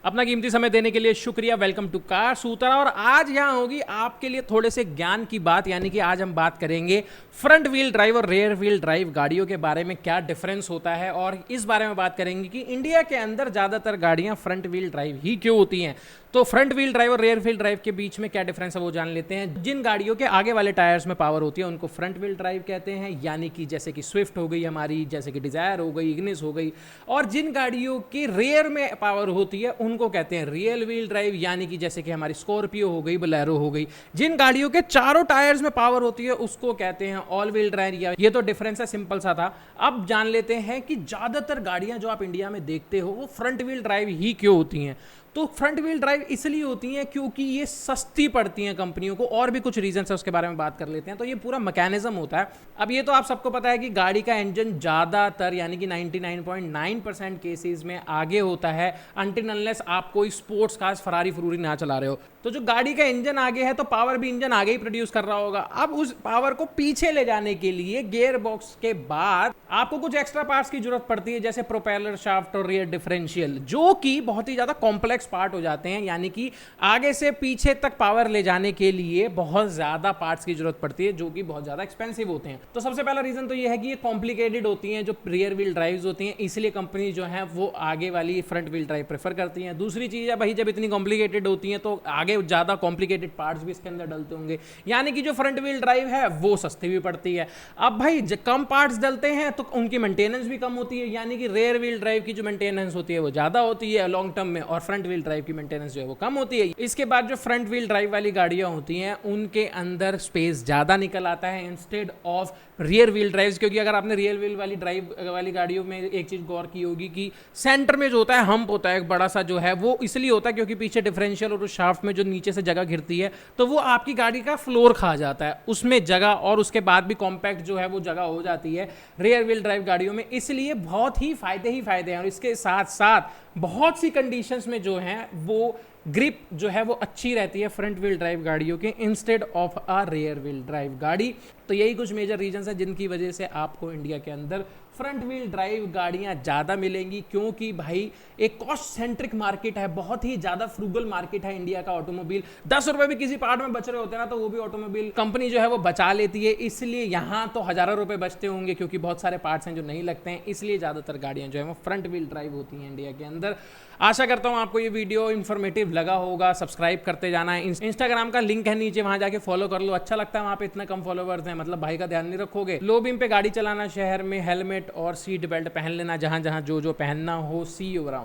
अपना कीमती समय देने के लिए शुक्रिया। वेलकम टू कार सूत्रा। और आज यहाँ होगी आपके लिए थोड़े से ज्ञान की बात, यानी कि आज हम बात करेंगे फ्रंट व्हील ड्राइव और रेयर व्हील ड्राइव गाड़ियों के बारे में क्या डिफरेंस होता है, और इस बारे में बात करेंगे कि इंडिया के अंदर ज़्यादातर गाड़ियाँ फ्रंट व्हील ड्राइव ही क्यों होती हैं। तो फ्रंट व्हील ड्राइव और रेयर व्हील ड्राइव के बीच में क्या डिफरेंस है वो जान लेते हैं। जिन गाड़ियों के आगे वाले टायर्स में पावर होती है उनको फ्रंट व्हील ड्राइव कहते हैं, यानी कि जैसे कि स्विफ्ट हो गई हमारी, जैसे कि डिजायर हो गई, इग्निस हो गई। और जिन गाड़ियों की रेयर में पावर होती है उनको कहते हैं रियल व्हील ड्राइव, यानी कि जैसे कि हमारी स्कॉर्पियो हो गई, बोलेरो हो गई। जिन गाड़ियों के चारों टायर्स में पावर होती है उसको कहते हैं ऑल व्हील ड्राइव। ये तो डिफरेंस है, सिंपल सा था। अब जान लेते हैं कि ज्यादातर गाड़ियां जो आप इंडिया में देखते हो वो फ्रंट व्हील ड्राइव ही क्यों होती हैं। तो फ्रंट व्हील ड्राइव इसलिए होती हैं क्योंकि ये सस्ती पड़ती हैं कंपनियों को, और भी कुछ रीजन है उसके बारे में बात कर लेते हैं। तो ये पूरा मैकेनिज्म होता है। अब ये तो आप सबको पता है कि गाड़ी का इंजन ज्यादातर यानी कि 99.9% केसेस में आगे होता है, अनटिल अनलेस आप कोई स्पोर्ट्स कार फरारी फरूरी ना चला रहे हो। तो जो गाड़ी का इंजन आगे है तो पावर भी इंजन आगे ही प्रोड्यूस कर रहा होगा। अब उस पावर को पीछे ले जाने के लिए गियर बॉक्स के बाद आपको कुछ एक्स्ट्रा पार्ट्स की जरूरत पड़ती है, जैसे प्रोपेलर शाफ्ट और रियर डिफरेंशियल, जो कि बहुत ही ज्यादा कॉम्प्लेक्स पार्ट हो जाते हैं। यानी कि आगे से पीछे तक पावर ले जाने के लिए बहुत ज्यादा पार्ट्स की जरूरत पड़ती है, जो कि बहुत ज्यादा एक्सपेंसिव होते हैं। तो सबसे पहला रीजन तो ये है कि ये कॉम्प्लिकेटेड होती हैं जो रियर व्हील ड्राइव्स होती हैं, इसलिए कंपनी जो है वो आगे वाली फ्रंट व्हील ड्राइव प्रेफर करती हैं। दूसरी चीज है भाई, जब इतनी कॉम्प्लिकेटेड होती हैं तो आगे ज्यादा कॉम्प्लिकेटेड पार्ट्स भी इसके अंदर डलते होंगे, यानी कि जो फ्रंट व्हील ड्राइव है वो सस्ती भी पड़ती है। अब भाई कम पार्ट्स डलते हैं तो उनकी मेंटेनेंस भी कम होती है, यानी कि रेयर व्हील ड्राइव की जो मेंटेनेंस होती है वो ज्यादा होती है लॉन्ग टर्म में, और फ्रंट व्हील ड्राइव की मेंटेनेंस जो है वो कम होती है। इसके बाद जो फ्रंट व्हील ड्राइव वाली गाड़ियां होती हैं उनके अंदर स्पेस ज्यादा निकल आता है instead of rear wheel drives. क्योंकि अगर आपने रियर व्हील वाली ड्राइव वाली गाड़ियों में एक चीज गौर की होगी कि सेंटर में जो होता है हम्प होता है एक बड़ा सा, जो है वो इसलिए होता है क्योंकि पीछे डिफरेंशियल और उस शाफ्ट में जो नीचे से जगह घिरती है तो वो आपकी गाड़ी का फ्लोर खा जाता है उसमें जगह, और उसके बाद भी कॉम्पैक्ट जो है वो जगह हो जाती है रियर व्हील ड्राइव गाड़ियों में। इसलिए बहुत ही फायदे हैं, और इसके साथ साथ बहुत सी कंडीशंस में जो है वो ग्रिप जो है वो अच्छी रहती है फ्रंट व्हील ड्राइव गाड़ियों के instead of a rear wheel drive गाड़ी। तो यही कुछ मेजर रीजंस है जिनकी वजह से आपको इंडिया के अंदर फ्रंट व्हील ड्राइव गाड़ियां ज़्यादा मिलेंगी, क्योंकि भाई एक कॉस्ट सेंट्रिक मार्केट है, बहुत ही ज़्यादा फ्रूगल मार्केट है इंडिया का। ऑटोमोबाइल 10 रुपए भी किसी पार्ट में बच रहे होते हैं ना तो वो भी ऑटोमोबाइल कंपनी जो है वो बचा लेती है। इसलिए यहाँ तो हज़ारों रुपए बचते होंगे क्योंकि बहुत सारे पार्ट्स हैं जो नहीं लगते हैं, इसलिए ज़्यादातर गाड़ियाँ जो है वो फ्रंट व्हील ड्राइव होती हैं इंडिया के अंदर। आशा करता हूँ आपको ये वीडियो इन्फॉर्मेटिव लगा होगा। सब्सक्राइब करते जाना है, इंस्टाग्राम का लिंक है नीचे, वहां जाके फॉलो कर लो। अच्छा लगता है वहां पे इतने कम फॉलोवर्स हैं, मतलब भाई का ध्यान नहीं रखोगे। लो बीम पे गाड़ी चलाना, शहर में हेलमेट और सीट बेल्ट पहन लेना, जहां जहां जो जो पहनना हो। सी यू अराउंड।